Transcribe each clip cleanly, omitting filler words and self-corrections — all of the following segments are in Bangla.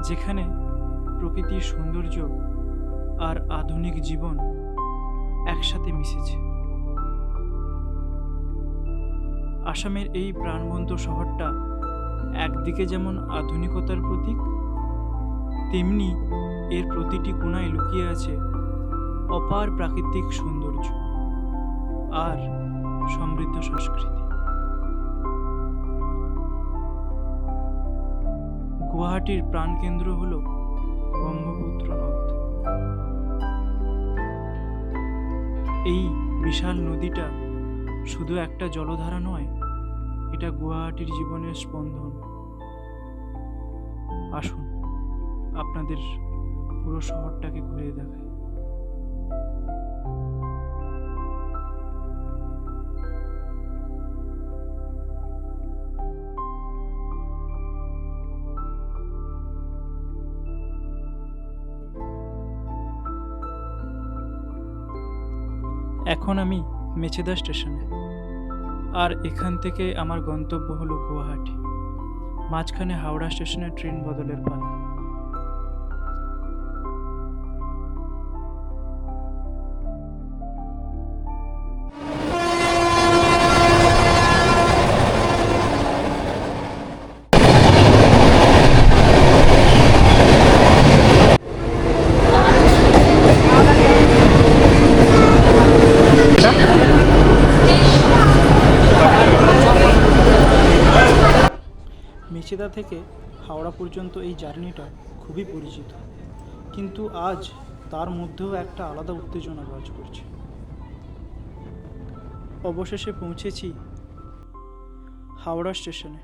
যেখানে প্রকৃতির সৌন্দর্য আর আধুনিক জীবন একসাথে মিশেছে। আসামের এই প্রাণবন্ত শহরটা একদিকে যেমন আধুনিকতার প্রতীক, তেমনি এর প্রতিটি কোণায় লুকিয়ে আছে অপার প্রাকৃতিক সৌন্দর্য আর সমৃদ্ধ সংস্কৃতি। গুয়াহাটির প্রাণকেন্দ্র হল ব্রহ্মপুত্র নদ। এই বিশাল নদীটা শুধু একটা জলধারা নয়, এটা গুয়াহাটির জীবনের স্পন্দন। আসুন আপনাদের পুরো শহরটাকে ঘুরে দেখাই। এখন আমি মেচেদা স্টেশনে, আর এখান থেকে আমার গন্তব্য হলো গুয়াহাটি। মাঝখানে হাওড়া স্টেশনে ট্রেন বদলের পালা। মেচেদা থেকে হাওড়া পর্যন্ত এই জার্নিটা খুবই পরিচিত, কিন্তু আজ তার মধ্যেও একটা আলাদা উত্তেজনা কাজ করছে। অবশেষে পৌঁছেছি হাওড়া স্টেশনে।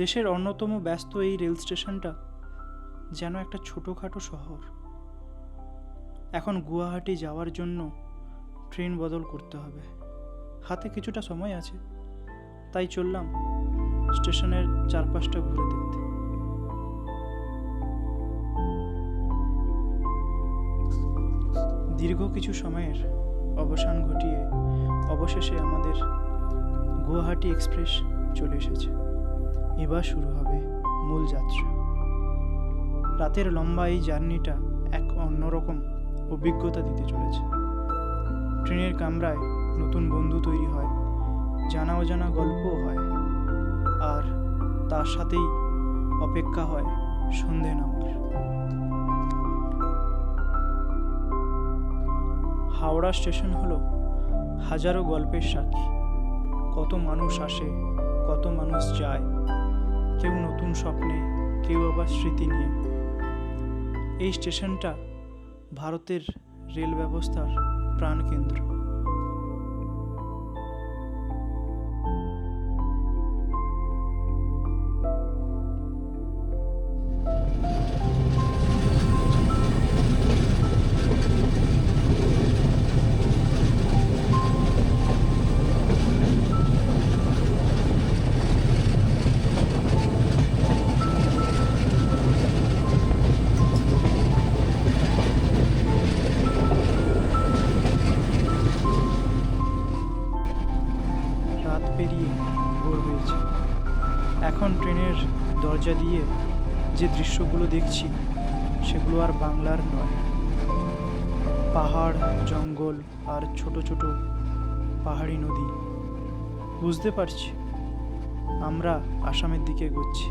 দেশের অন্যতম ব্যস্ত এই রেল স্টেশনটা যেন একটা ছোটোখাটো শহর। এখন গুয়াহাটি যাওয়ার জন্য ট্রেন বদল করতে হবে। হাতে কিছুটা সময় আছে, তাই চললাম স্টেশনের চারপাশটা ঘুরে দেখতে। দীর্ঘ কিছু সময়ের অবসান ঘটিয়ে অবশেষে আমাদের গুয়াহাটি এক্সপ্রেস চলে এসেছে। এবার শুরু হবে মূল যাত্রা। রাতের লম্বা এই জার্নিটা এক অন্যরকম অভিজ্ঞতা দিতে চলেছে। ট্রেনের কামরায় নতুন বন্ধু তৈরি হয়, জানা অজানা গল্পও হয়, আর তার সাথেই অপেক্ষা হয় সন্ধে নামার। হাওড়া স্টেশন হলো হাজারো গল্পের সাক্ষী। কত মানুষ আসে, কত মানুষ যায়, কেউ নতুন স্বপ্নে, কেউ আবার স্মৃতি নিয়ে। এই স্টেশনটা ভারতের রেল ব্যবস্থার প্রাণকেন্দ্র। রাত পেরিয়ে ভোর হয়েছে। এখন ট্রেনের দরজা দিয়ে যে দৃশ্যগুলো দেখছি সেগুলো আর বাংলার নয়। পাহাড়, জঙ্গল আর ছোট ছোট পাহাড়ি নদী। বুঝতে পারছি আমরা আসামের দিকে এগোচ্ছি।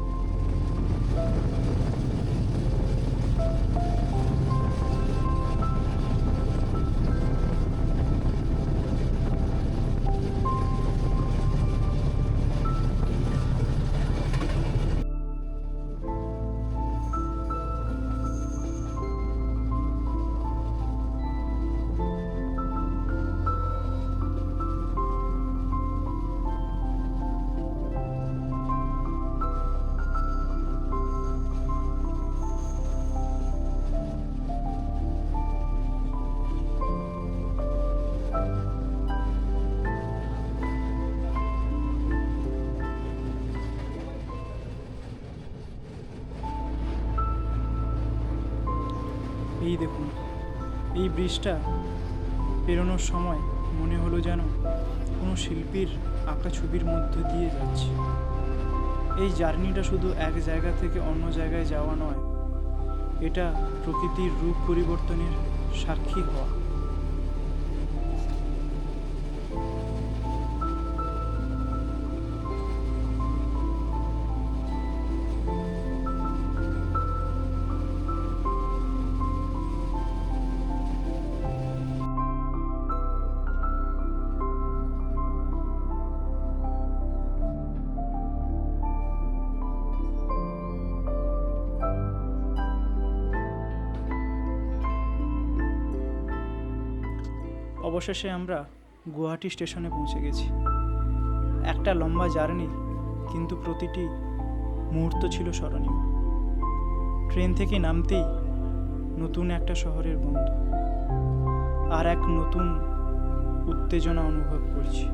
এই দেখুন, এই ব্রিজটা পেরোনোর সময় মনে হলো যেন কোনো শিল্পীর আঁকা ছবির মধ্যে দিয়ে যাচ্ছে। এই জার্নিটা শুধু এক জায়গা থেকে অন্য জায়গায় যাওয়া নয়, এটা প্রকৃতির রূপ পরিবর্তনের সাক্ষী হওয়া। অবশেষে আমরা গুয়াহাটি স্টেশনে পৌঁছে গেছি। একটা লম্বা জার্নি, কিন্তু প্রতিটি মুহূর্ত ছিল স্মরণীয়। ট্রেন থেকে নামতেই নতুন একটা শহরের গন্ধ আর এক নতুন উত্তেজনা অনুভব করছি।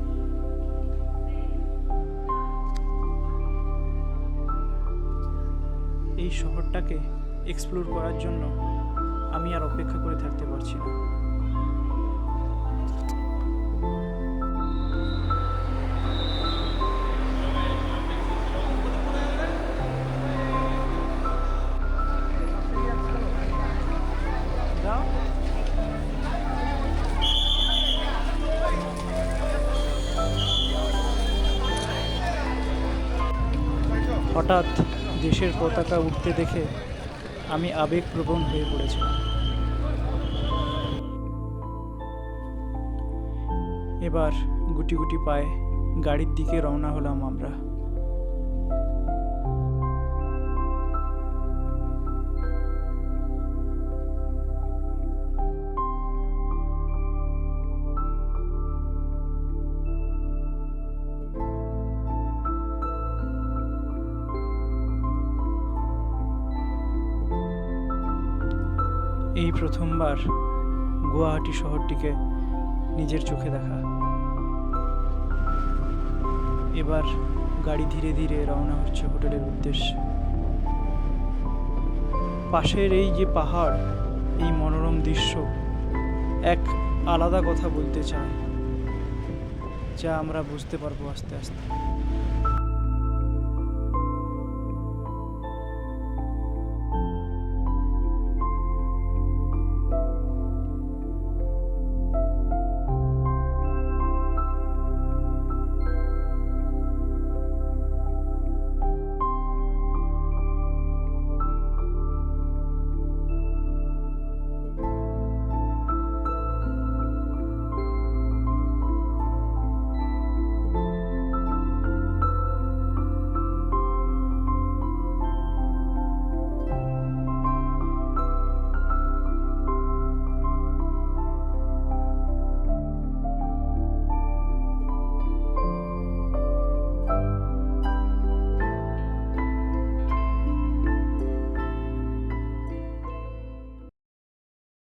এই শহরটাকে এক্সপ্লোর করার জন্য আমি আর অপেক্ষা করে থাকতে পারছি না। হঠাৎ দেশের পতাকা উঠতে দেখে আমি আবেগপ্রবণ হয়ে পড়েছিলাম। এবার গুটি গুটি পায়ে গাড়ির দিকে রওনা হলাম আমরা। এই প্রথমবার গুয়াহাটি শহরটিকে নিজের চোখে দেখা। এবার গাড়ি ধীরে ধীরে রওনা হচ্ছে হোটেলের উদ্দেশ্যে। পাশের এই যে পাহাড়, এই মনোরম দৃশ্য এক আলাদা কথা বলতে চায়, যা আমরা বুঝতে পারবো আস্তে আস্তে।